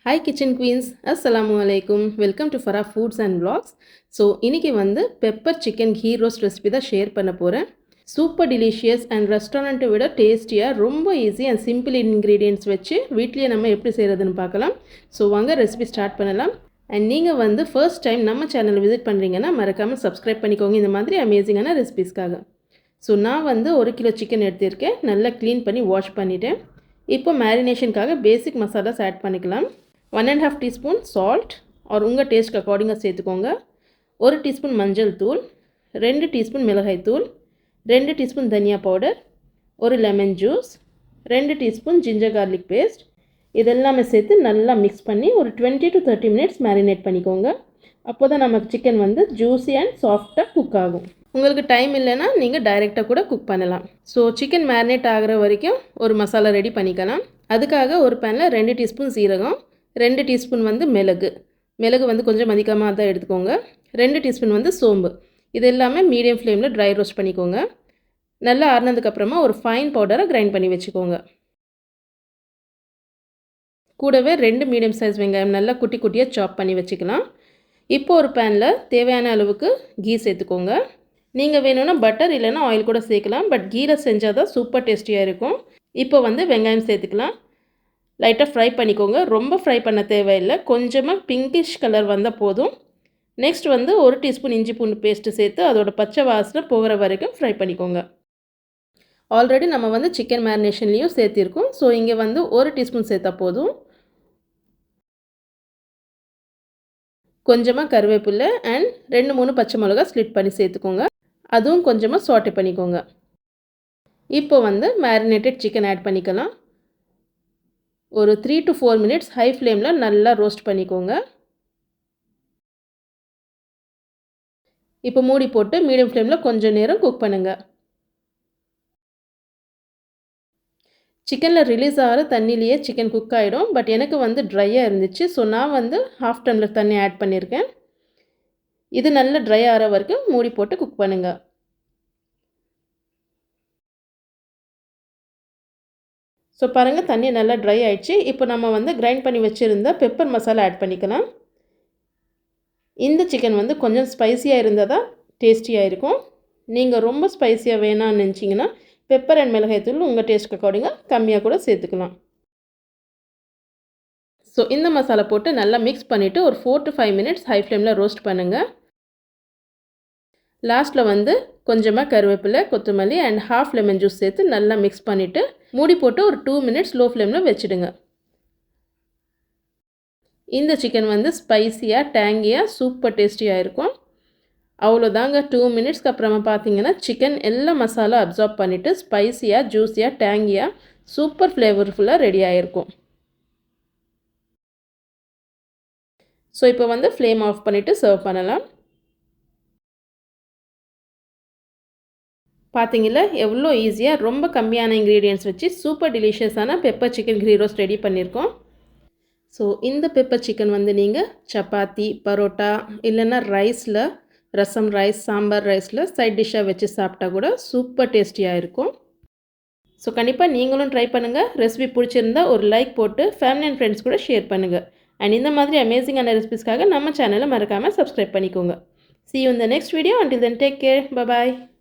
Hi Kitchen Queens, Assalamu alaikum. Welcome to Farah Foods and Vlogs. So, இன்னைக்கு வந்து pepper chicken ghee roast recipe தான் share பண்ண போகிறேன். Super delicious and ரெஸ்டாரண்ட்டை விட டேஸ்டியாக ரொம்ப ஈஸி அண்ட் சிம்பிள் இன்க்ரீடியன்ட்ஸ் வச்சு வீட்லேயே நம்ம எப்படி செய்கிறதுன்னு பார்க்கலாம். ஸோ வாங்க ரெசிபி ஸ்டார்ட் பண்ணலாம். அண்ட் நீங்கள் வந்து ஃபர்ஸ்ட் டைம் நம்ம சேனல் விசிட் பண்ணுறீங்கன்னா மறக்காமல் சப்ஸ்கிரைப் பண்ணிக்கோங்க இந்த மாதிரி அமேசிங்கான ரெசிபிஸ்க்காக. ஸோ நான் வந்து 1 கிலோ சிக்கன் எடுத்திருக்கேன். நல்லா க்ளீன் பண்ணி வாஷ் பண்ணிவிட்டேன். இப்போ மேரினேஷனுக்காக பேசிக் மசாலாஸ் ஆட் பண்ணிக்கலாம். 1.5 டீஸ்பூன் சால்ட் और உங்கள் டேஸ்ட்க்கு அக்கார்டிங்காக சேர்த்துக்கோங்க. 1 டீஸ்பூன் மஞ்சள் தூள், 2 டீஸ்பூன் மிளகாய் தூள், 2 டீஸ்பூன் தனியா powder, 1 lemon juice, 2 teaspoon ginger garlic paste. இதெல்லாமே சேர்த்து நல்லா மிக்ஸ் பண்ணி ஒரு 20 to 30 மினிட்ஸ் மேரினேட் பண்ணிக்கோங்க. அப்போ தான் நமக்கு சிக்கன் வந்து ஜூஸி அண்ட் சாஃப்டாக குக் ஆகும். உங்களுக்கு டைம் இல்லைன்னா நீங்கள் டைரெக்டாக கூட குக் பண்ணலாம். ஸோ சிக்கன் மேரினேட் ஆகிற வரைக்கும் ஒரு மசாலா ரெடி பண்ணிக்கலாம். அதுக்காக ஒரு பேனில் 2 டீஸ்பூன் சீரகம், 2 டீஸ்பூன் வந்து மிளகு வந்து கொஞ்சம் அதிகமாக தான் எடுத்துக்கோங்க. 2 டீஸ்பூன் வந்து சோம்பு. இது எல்லாமே மீடியம் ஃப்ளேமில் ட்ரை ரோஸ்ட் பண்ணிக்கோங்க. நல்லா ஆறுனதுக்கப்புறமா ஒரு ஃபைன் பவுடரை கிரைண்ட் பண்ணி வச்சுக்கோங்க. கூடவே 2 மீடியம் சைஸ் வெங்காயம் நல்லா குட்டி குட்டியாக சாப் பண்ணி வச்சுக்கலாம். இப்போ ஒரு பேனில் தேவையான அளவுக்கு கீ சேர்த்துக்கோங்க. நீங்கள் வேணும்னா பட்டர் இல்லைன்னா ஆயில் கூட சேர்க்கலாம். பட் கீயில் செஞ்சால் தான் சூப்பர் டேஸ்டியாக இருக்கும். இப்போ வந்து வெங்காயம் சேர்த்துக்கலாம். லைட்டாக ஃப்ரை பண்ணிக்கோங்க. ரொம்ப ஃப்ரை பண்ண தேவையில்லை. கொஞ்சமாக பிங்கிஷ் கலர் வந்தால் போதும். நெக்ஸ்ட் வந்து 1 டீஸ்பூன் இஞ்சி பூண்டு பேஸ்ட்டு சேர்த்து அதோட பச்சை வாசனை போகிற வரைக்கும் ஃப்ரை பண்ணிக்கோங்க. ஆல்ரெடி நம்ம வந்து சிக்கன் மேரினேஷன்லேயும் சேர்த்திருக்கோம். ஸோ இங்கே வந்து 1 டீஸ்பூன் சேர்த்தா போதும். கொஞ்சமாக கருவேப்பிலை அண்ட் 2-3 பச்சை மிளகா ஸ்லிட் பண்ணி சேர்த்துக்கோங்க. அதுவும் கொஞ்சமாக சாட்டே பண்ணிக்கோங்க. இப்போ வந்து மேரினேட்டட் சிக்கன் ஆட் பண்ணிக்கலாம். ஒரு 3 to 4 மினிட்ஸ் ஹை ஃப்ளேமில் நல்லா ரோஸ்ட் பண்ணிக்கோங்க. இப்போ மூடி போட்டு மீடியம் ஃப்ளேமில் கொஞ்சம் நேரம் குக் பண்ணுங்கள். சிக்கனில் ரிலீஸ் ஆகிற தண்ணியிலேயே சிக்கன் குக் ஆகிடும். பட் எனக்கு வந்து ட்ரையாக இருந்துச்சு. ஸோ நான் வந்து ½ டம்ளர் தண்ணி ஆட் பண்ணியிருக்கேன். இது நல்லா ட்ரை ஆகிற வரைக்கும் மூடி போட்டு குக் பண்ணுங்கள். ஸோ பாருங்கள், தண்ணி நல்லா ட்ரை ஆகிடுச்சு. இப்போ நம்ம வந்து கிரைண்ட் பண்ணி வச்சுருந்த பெப்பர் மசாலா ஆட் பண்ணிக்கலாம். இந்த சிக்கன் வந்து கொஞ்சம் ஸ்பைஸியாக இருந்தால் தான் டேஸ்டியாக இருக்கும். நீங்கள் ரொம்ப ஸ்பைஸியாக வேணாம்னு நினச்சிங்கன்னா பெப்பர் அண்ட் மிளகாய் தூள் உங்கள் டேஸ்ட்க்கு அக்கார்டிங்காக கம்மியாக கூட சேர்த்துக்கலாம். ஸோ இந்த மசாலா போட்டு நல்லா மிக்ஸ் பண்ணிவிட்டு ஒரு 4 to 5 மினிட்ஸ் ஹை ஃப்ளேமில் ரோஸ்ட் பண்ணுங்கள். லாஸ்ட்டில் வந்து கொஞ்சமாக கருவேப்பிலை, கொத்தமல்லி அண்ட் ½ லெமன் ஜூஸ் சேர்த்து நல்லா மிக்ஸ் பண்ணிவிட்டு மூடி போட்டு ஒரு 2 மினிட்ஸ் லோ ஃப்ளேமில் வச்சுடுங்க. இந்த சிக்கன் வந்து ஸ்பைஸியாக டேங்கியாக சூப்பர் டேஸ்டியாக இருக்கும். அவ்வளோதாங்க. 2 மினிட்ஸ்க்கு அப்புறமா பார்த்தீங்கன்னா சிக்கன் எல்லா மசாலா அப்சார்ப் பண்ணிவிட்டு ஸ்பைஸியாக ஜூஸியாக டேங்கியாக சூப்பர் ஃப்ளேவர்ஃபுல்லாக ரெடி ஆகிருக்கும். ஸோ இப்போ வந்து ஃப்ளேம் ஆஃப் பண்ணிவிட்டு சர்வ் பண்ணலாம். பார்த்தீங்களா எவ்வளோ ஈஸியாக ரொம்ப கம்மியான இன்க்ரீடியன்ட்ஸ் வச்சு சூப்பர் டெலிஷியஸான pepper chicken ghee roast ready பண்ணியிருக்கோம். ஸோ இந்த பெப்பர் சிக்கன் வந்து நீங்கள் சப்பாத்தி, பரோட்டா இல்லைன்னா ரைஸில், ரசம் ரைஸ், சாம்பார் ரைஸில் சைட் டிஷ்ஷாக வச்சு சாப்பிட்டா கூட சூப்பர் டேஸ்டியாக இருக்கும். ஸோ கண்டிப்பாக நீங்களும் ட்ரை பண்ணுங்கள். ரெசிபி பிடிச்சிருந்தா ஒரு லைக் போட்டு ஃபேமிலி அண்ட் ஃப்ரெண்ட்ஸ் கூட ஷேர் பண்ணுங்கள். அண்ட் இந்த மாதிரி அமேசிங்கான ரெசிபிஸ்க்காக நம்ம சேனலை மறக்காமல் சப்ஸ்கிரைப் பண்ணிக்கோங்க. See you in the next video. Until then, take care. Bye bye.